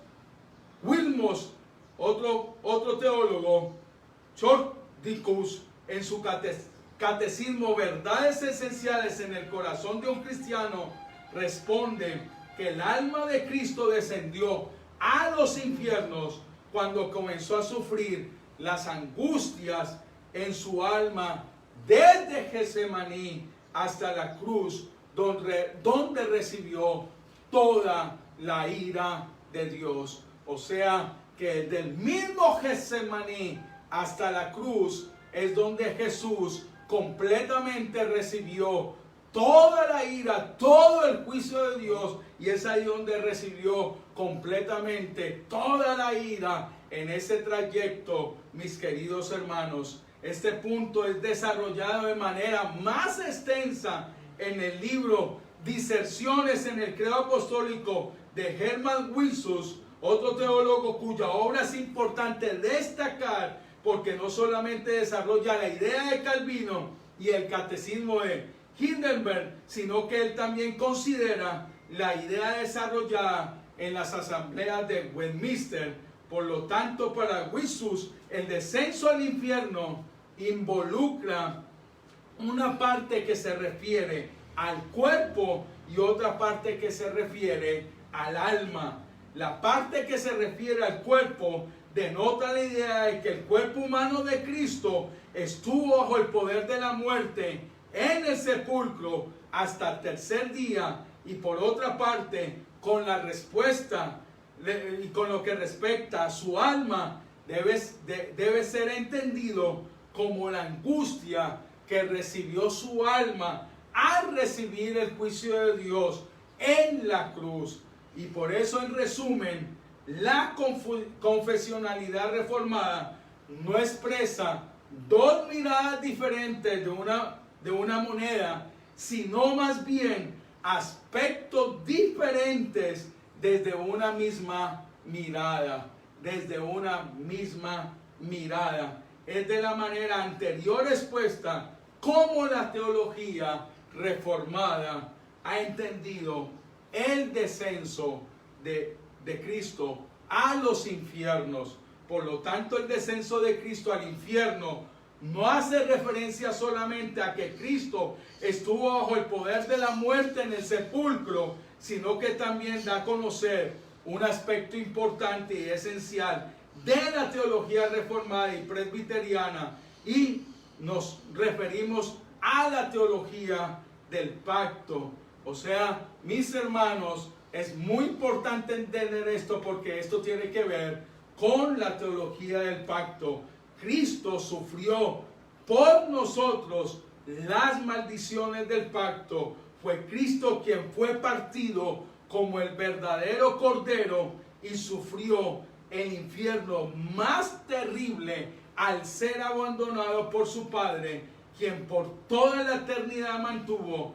Wilmos, otro teólogo, Chordicus, en su catecismo Verdades Esenciales en el Corazón de un Cristiano, responde que el alma de Cristo descendió a los infiernos cuando comenzó a sufrir las angustias en su alma desde Getsemaní hasta la cruz, donde recibió toda la ira de Dios. O sea que del mismo Getsemaní hasta la cruz es donde Jesús completamente recibió toda la ira, todo el juicio de Dios, y es ahí donde recibió completamente toda la ira en ese trayecto, mis queridos hermanos. Este punto es desarrollado de manera más extensa en el libro Diserciones en el Credo Apostólico de Hermann Wilson, otro teólogo cuya obra es importante destacar porque no solamente desarrolla la idea de Calvino y el catecismo de Hindenburg, sino que él también considera la idea desarrollada en las asambleas de Westminster. Por lo tanto, para Wilson, el descenso al infierno involucra una parte que se refiere al cuerpo y otra parte que se refiere al alma. La parte que se refiere al cuerpo denota la idea de que el cuerpo humano de Cristo estuvo bajo el poder de la muerte en el sepulcro hasta el tercer día, y por otra parte, con la respuesta y con lo que respecta a su alma, debe ser entendido como la angustia que recibió su alma al recibir el juicio de Dios en la cruz. Y por eso, en resumen, la confesionalidad reformada no expresa dos miradas diferentes de una moneda, sino más bien aspectos diferentes desde una misma mirada. Desde una misma mirada. Es de la manera anterior expuesta como la teología reformada ha entendido el descenso de Cristo a los infiernos. Por lo tanto, el descenso de Cristo al infierno no hace referencia solamente a que Cristo estuvo bajo el poder de la muerte en el sepulcro, sino que también da a conocer un aspecto importante y esencial de la teología reformada y presbiteriana, y nos referimos a la teología del pacto. O sea, mis hermanos, es muy importante entender esto porque esto tiene que ver con la teología del pacto. Cristo sufrió por nosotros las maldiciones del pacto. Fue Cristo quien fue partido como el verdadero cordero y sufrió el infierno más terrible al ser abandonado por su Padre, quien por toda la eternidad mantuvo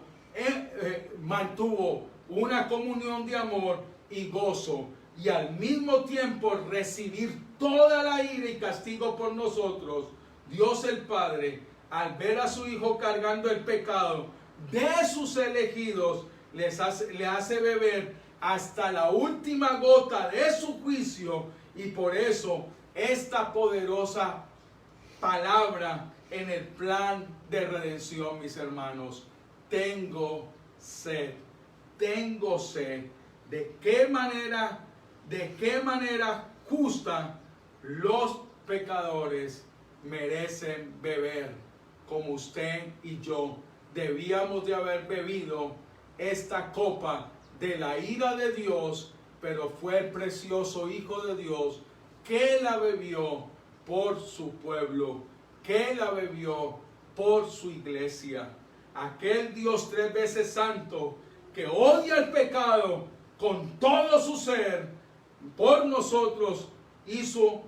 una comunión de amor y gozo, y al mismo tiempo recibir toda la ira y castigo por nosotros. Dios el Padre, al ver a su Hijo cargando el pecado de sus elegidos, le hace beber hasta la última gota de su juicio, y por eso esta poderosa palabra en el plan de redención, mis hermanos: tengo sed. Tengo sed. ¿De qué manera justa los pecadores merecen beber, como usted y yo debíamos de haber bebido esta copa de la ira de Dios, pero fue el precioso Hijo de Dios que la bebió por su pueblo, que la bebió por su iglesia. Aquel Dios 3 veces santo que odia el pecado con todo su ser, por nosotros hizo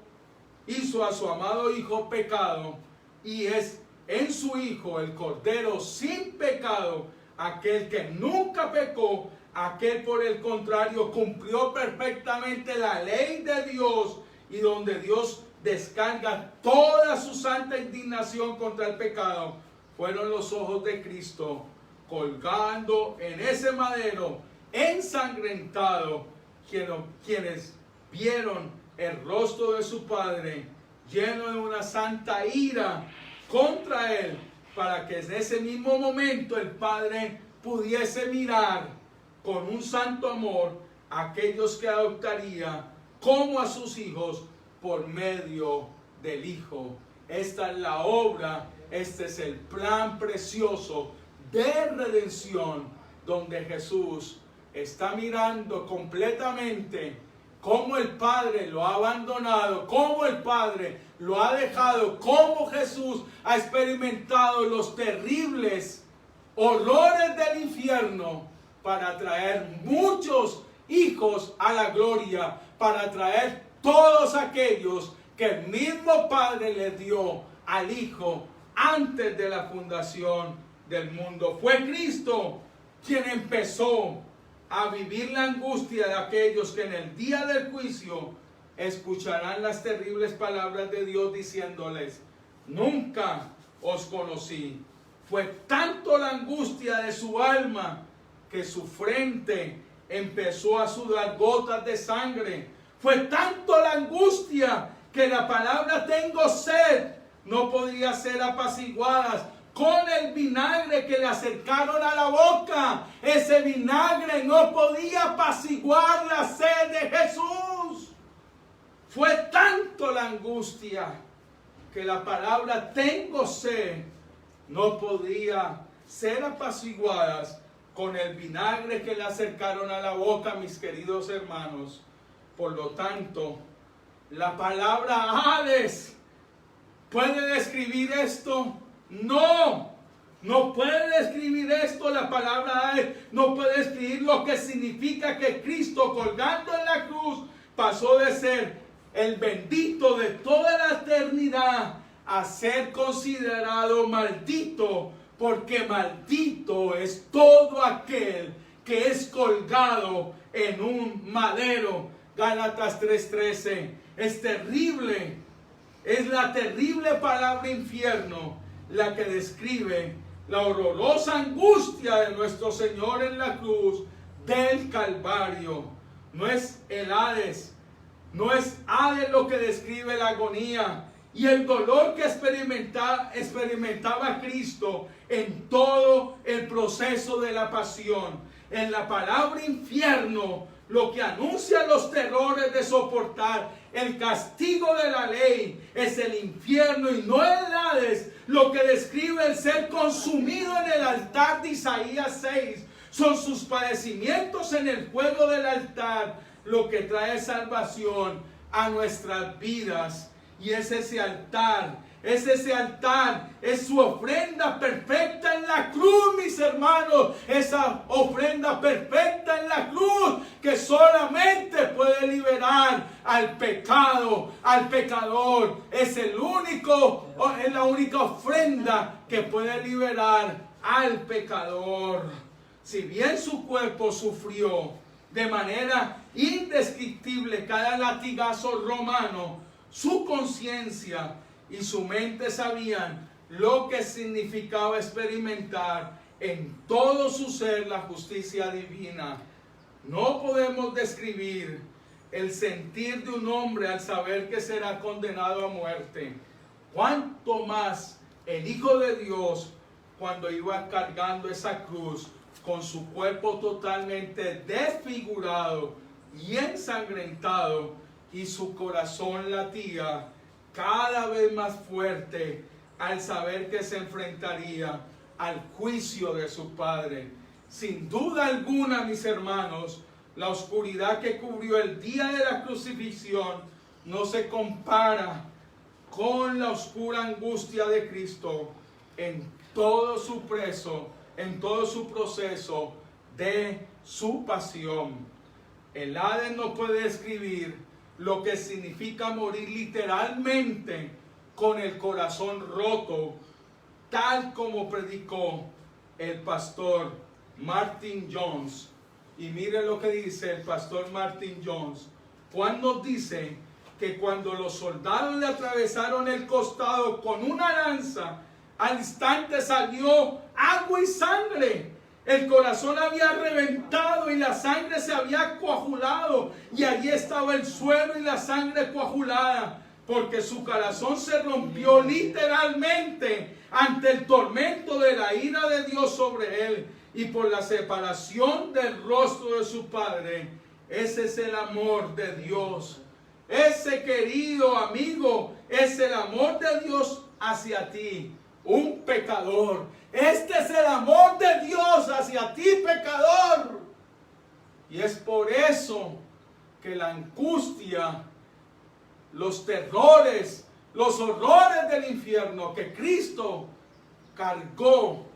a su amado Hijo pecado, y es en su Hijo el Cordero sin pecado, aquel que nunca pecó, aquel por el contrario cumplió perfectamente la ley de Dios, y donde Dios descarga toda su santa indignación contra el pecado, fueron los ojos de Cristo colgando en ese madero ensangrentado, quienes vieron el rostro de su Padre lleno de una santa ira contra él, para que en ese mismo momento el Padre pudiese mirar con un santo amor a aquellos que adoptaría como a sus hijos por medio del Hijo. Esta es la obra, este es el plan precioso de redención, donde Jesús está mirando completamente cómo el Padre lo ha abandonado, cómo el Padre lo ha dejado, cómo Jesús ha experimentado los terribles horrores del infierno para traer muchos hijos a la gloria, para traer todos aquellos que el mismo Padre le dio al Hijo antes de la fundación del mundo. Fue Cristo quien empezó a vivir la angustia de aquellos que en el día del juicio escucharán las terribles palabras de Dios diciéndoles: nunca os conocí. Fue tanto la angustia de su alma que su frente empezó a sudar gotas de sangre. Fue tanto la angustia que la palabra tengo sed no podía ser apaciguada con el vinagre que le acercaron a la boca. Ese vinagre no podía apaciguar la sed de Jesús. Fue tanto la angustia que la palabra tengo sed no podía ser apaciguadas con el vinagre que le acercaron a la boca, mis queridos hermanos. Por lo tanto, la palabra Hades puede describir esto. No puede describir esto. La palabra Hades no puede describir lo que significa que Cristo, colgando en la cruz, pasó de ser el bendito de toda la eternidad a ser considerado maldito, porque maldito es todo aquel que es colgado en un madero. Gálatas 3:13. Es terrible, es la terrible palabra infierno la que describe la horrorosa angustia de nuestro Señor en la cruz del Calvario. No es el Hades, no es Hades lo que describe la agonía y el dolor que experimentaba Cristo en todo el proceso de la pasión. En la palabra infierno, lo que anuncia los terrores de soportar el castigo de la ley, es el infierno y no el Hades. Lo que describe el ser consumido en el altar de Isaías 6 son sus padecimientos en el fuego del altar, lo que trae salvación a nuestras vidas. Y es ese altar, es su ofrenda perfecta en la cruz, mis hermanos. Esa ofrenda perfecta en la cruz que solamente puede liberar al pecado, al pecador. Es la única ofrenda que puede liberar al pecador. Si bien su cuerpo sufrió de manera indescriptible cada latigazo romano, su conciencia y su mente sabían lo que significaba experimentar en todo su ser la justicia divina. No podemos describir el sentir de un hombre al saber que será condenado a muerte. Cuanto más el Hijo de Dios, cuando iba cargando esa cruz con su cuerpo totalmente desfigurado y ensangrentado, y su corazón latía cada vez más fuerte al saber que se enfrentaría al juicio de su Padre. Sin duda alguna, mis hermanos, la oscuridad que cubrió el día de la crucifixión no se compara con la oscura angustia de Cristo en todo su proceso de su pasión. El Hades no puede describir lo que significa morir literalmente con el corazón roto, tal como predicó el pastor Martyn Jones. Y mire lo que dice el pastor Martyn Jones, cuando dice que cuando los soldados le atravesaron el costado con una lanza, al instante salió agua y sangre. El corazón había reventado y la sangre se había coagulado, y allí estaba el suelo y la sangre coagulada, porque su corazón se rompió literalmente ante el tormento de la ira de Dios sobre él y por la separación del rostro de su Padre. Ese es el amor de Dios. Ese, querido amigo, es el amor de Dios hacia ti, un pecador. Este es el amor de Dios hacia ti, pecador. Y es por eso que la angustia, los terrores, los horrores del infierno que Cristo cargó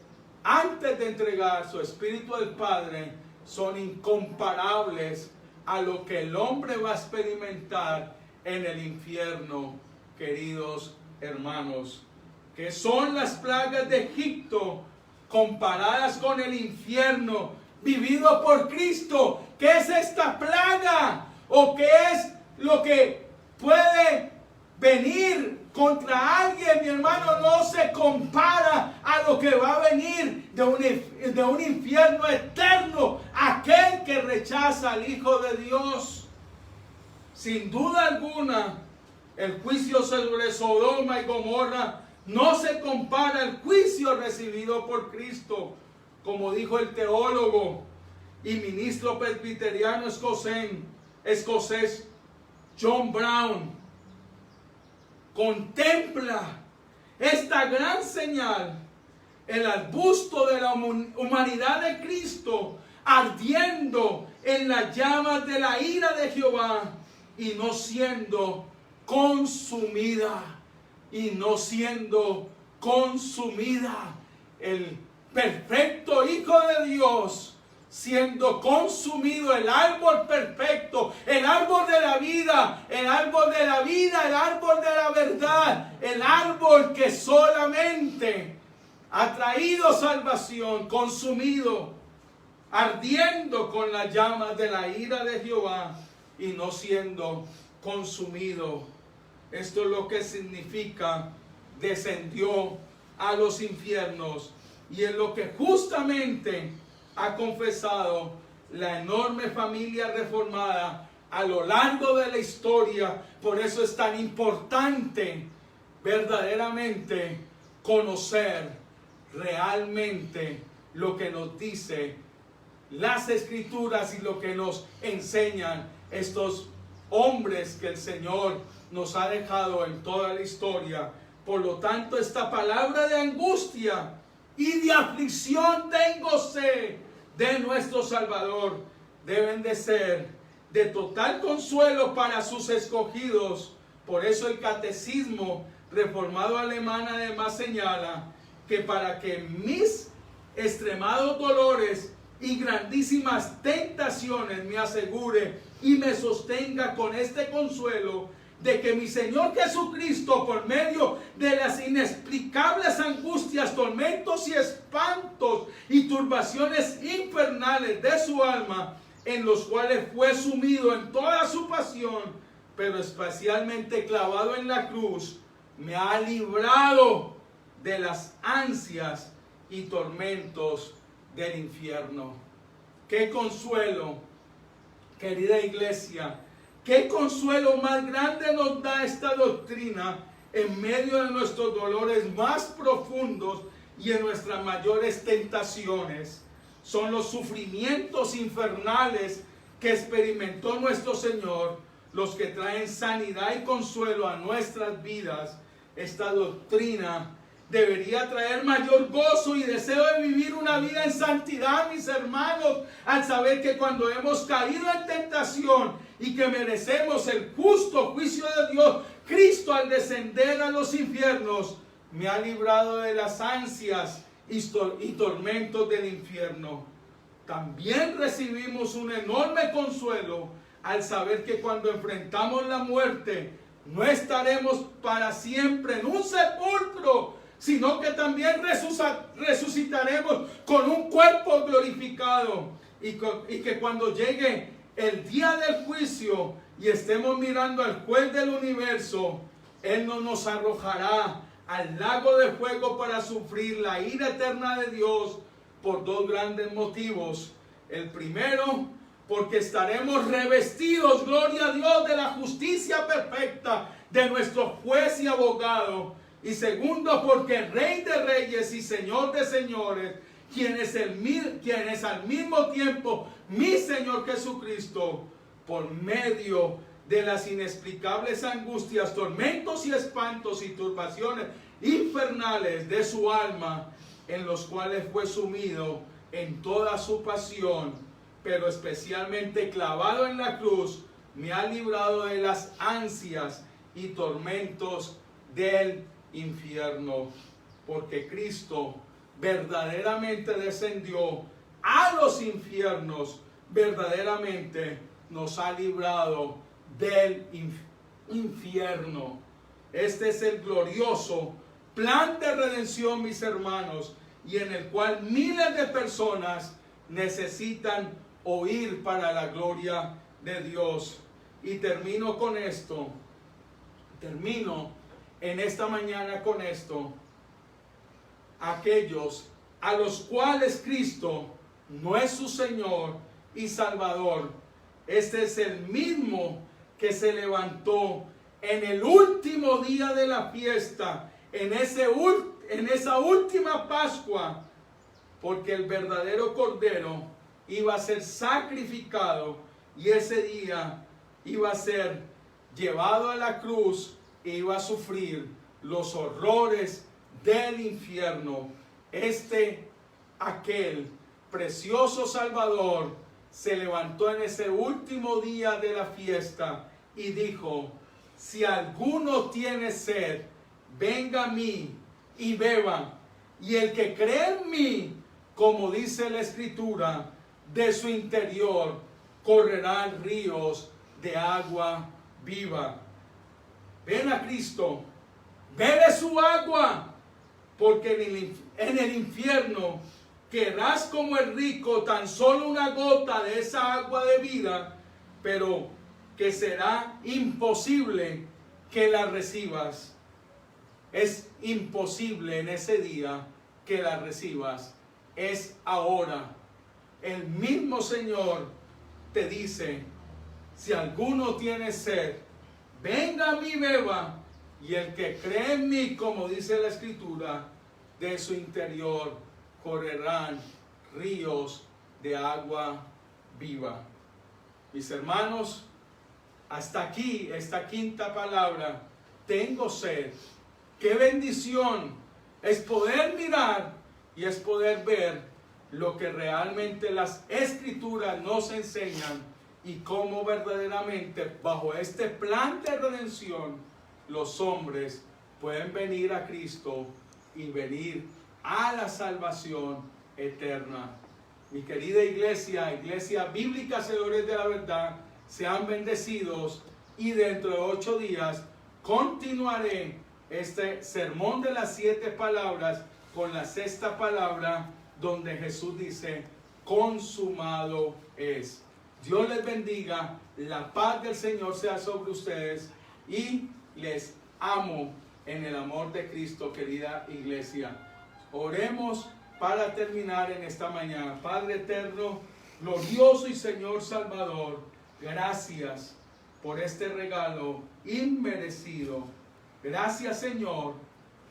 antes de entregar su Espíritu al Padre son incomparables a lo que el hombre va a experimentar en el infierno, queridos hermanos. Que son las plagas de Egipto comparadas con el infierno vivido por Cristo. ¿Qué es esta plaga? ¿O qué es lo que puede venir contra alguien, mi hermano? No se compara a lo que va a venir de un infierno eterno, aquel que rechaza al Hijo de Dios. Sin duda alguna, el juicio sobre Sodoma y Gomorra no se compara al juicio recibido por Cristo. Como dijo el teólogo y ministro presbiteriano escocés John Brown, contempla esta gran señal, el arbusto de la humanidad de Cristo ardiendo en las llamas de la ira de Jehová y no siendo consumida. Y no siendo consumida. El perfecto Hijo de Dios siendo consumido, el árbol perfecto, el árbol de la vida, el árbol de la vida, el árbol de la verdad, el árbol que solamente ha traído salvación, consumido, ardiendo con las llamas de la ira de Jehová y no siendo consumido. Esto es lo que significa descendió a los infiernos, y es lo que justamente ha confesado la enorme familia reformada a lo largo de la historia. Por eso es tan importante verdaderamente conocer realmente lo que nos dice las Escrituras y lo que nos enseñan estos hombres que el Señor nos ha dejado en toda la historia. Por lo tanto, esta palabra de angustia y de aflicción tengo sed de nuestro Salvador deben de ser de total consuelo para sus escogidos. Por eso el Catecismo Reformado Alemán además señala que para que mis extremados dolores y grandísimas tentaciones me asegure y me sostenga con este consuelo de que mi Señor Jesucristo, por medio de las inexplicables angustias, tormentos y espantos y turbaciones infernales de su alma, en los cuales fue sumido en toda su pasión, pero especialmente clavado en la cruz, me ha librado de las ansias y tormentos del infierno. ¡Qué consuelo, querida iglesia! ¡Qué consuelo más grande nos da esta doctrina en medio de nuestros dolores más profundos y en nuestras mayores tentaciones! Son los sufrimientos infernales que experimentó nuestro Señor, los que traen sanidad y consuelo a nuestras vidas. Esta doctrina debería traer mayor gozo y deseo de vivir una vida en santidad, mis hermanos, al saber que cuando hemos caído en tentación y que merecemos el justo juicio de Dios, Cristo, al descender a los infiernos, me ha librado de las ansias y tormentos del infierno. También recibimos un enorme consuelo al saber que cuando enfrentamos la muerte, no estaremos para siempre en un sepulcro, sino que también resucitaremos con un cuerpo glorificado, y que cuando llegue el día del juicio y estemos mirando al juez del universo, Él no nos arrojará al lago de fuego para sufrir la ira eterna de Dios por dos grandes motivos. El primero, porque estaremos revestidos, gloria a Dios, de la justicia perfecta de nuestro juez y abogado. Y segundo, porque el Rey de Reyes y Señor de Señores, quien es al mismo tiempo mi Señor Jesucristo, por medio de las inexplicables angustias, tormentos y espantos y turbaciones infernales de su alma, en los cuales fue sumido en toda su pasión, pero especialmente clavado en la cruz, me ha librado de las ansias y tormentos del infierno, porque Cristo verdaderamente descendió a los infiernos, verdaderamente nos ha librado del infierno. Este es el glorioso plan de redención, mis hermanos, y en el cual miles de personas necesitan oír para la gloria de Dios. Y termino con esto, termino en esta mañana con esto. Aquellos a los cuales Cristo no es su Señor y Salvador, este es el mismo que se levantó en el último día de la fiesta, en esa última Pascua, porque el verdadero Cordero iba a ser sacrificado y ese día iba a ser llevado a la cruz e iba a sufrir los horrores del infierno. Aquel precioso Salvador se levantó en ese último día de la fiesta y dijo: si alguno tiene sed, venga a mí y beba, y el que cree en mí, como dice la Escritura, de su interior correrán ríos de agua viva. Ven a Cristo, bebe su agua, porque en el infierno quedarás como el rico, tan solo una gota de esa agua de vida, pero que será imposible que la recibas. Es imposible en ese día que la recibas. Es ahora. El mismo Señor te dice: si alguno tiene sed, venga a mí, beba, y el que cree en mí, como dice la Escritura, de su interior correrán ríos de agua viva. Mis hermanos, hasta aquí esta quinta palabra, tengo sed. Qué bendición es poder mirar y es poder ver lo que realmente las Escrituras nos enseñan y cómo verdaderamente bajo este plan de redención los hombres pueden venir a Cristo y venir a la salvación eterna. Mi querida iglesia, Iglesia Bíblica Hacedores de la Verdad, sean bendecidos, y dentro de 8 días continuaré este sermón de las 7 palabras con la 6ª palabra, donde Jesús dice: consumado es. Dios les bendiga, la paz del Señor sea sobre ustedes, y les amo en el amor de Cristo, querida iglesia. Oremos para terminar en esta mañana. Padre eterno, glorioso y Señor Salvador, gracias por este regalo inmerecido. Gracias, Señor,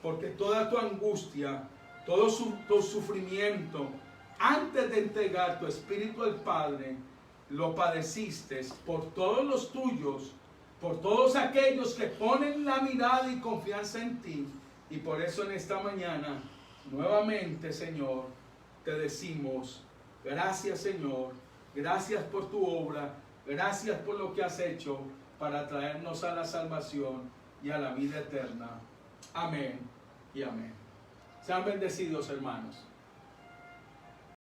porque toda tu angustia, todo tu sufrimiento, antes de entregar tu Espíritu al Padre, lo padeciste por todos los tuyos, por todos aquellos que ponen la mirada y confianza en ti. Y por eso en esta mañana, nuevamente, Señor, te decimos, gracias, Señor, gracias por tu obra, gracias por lo que has hecho para traernos a la salvación y a la vida eterna. Amén y amén. Sean bendecidos, hermanos.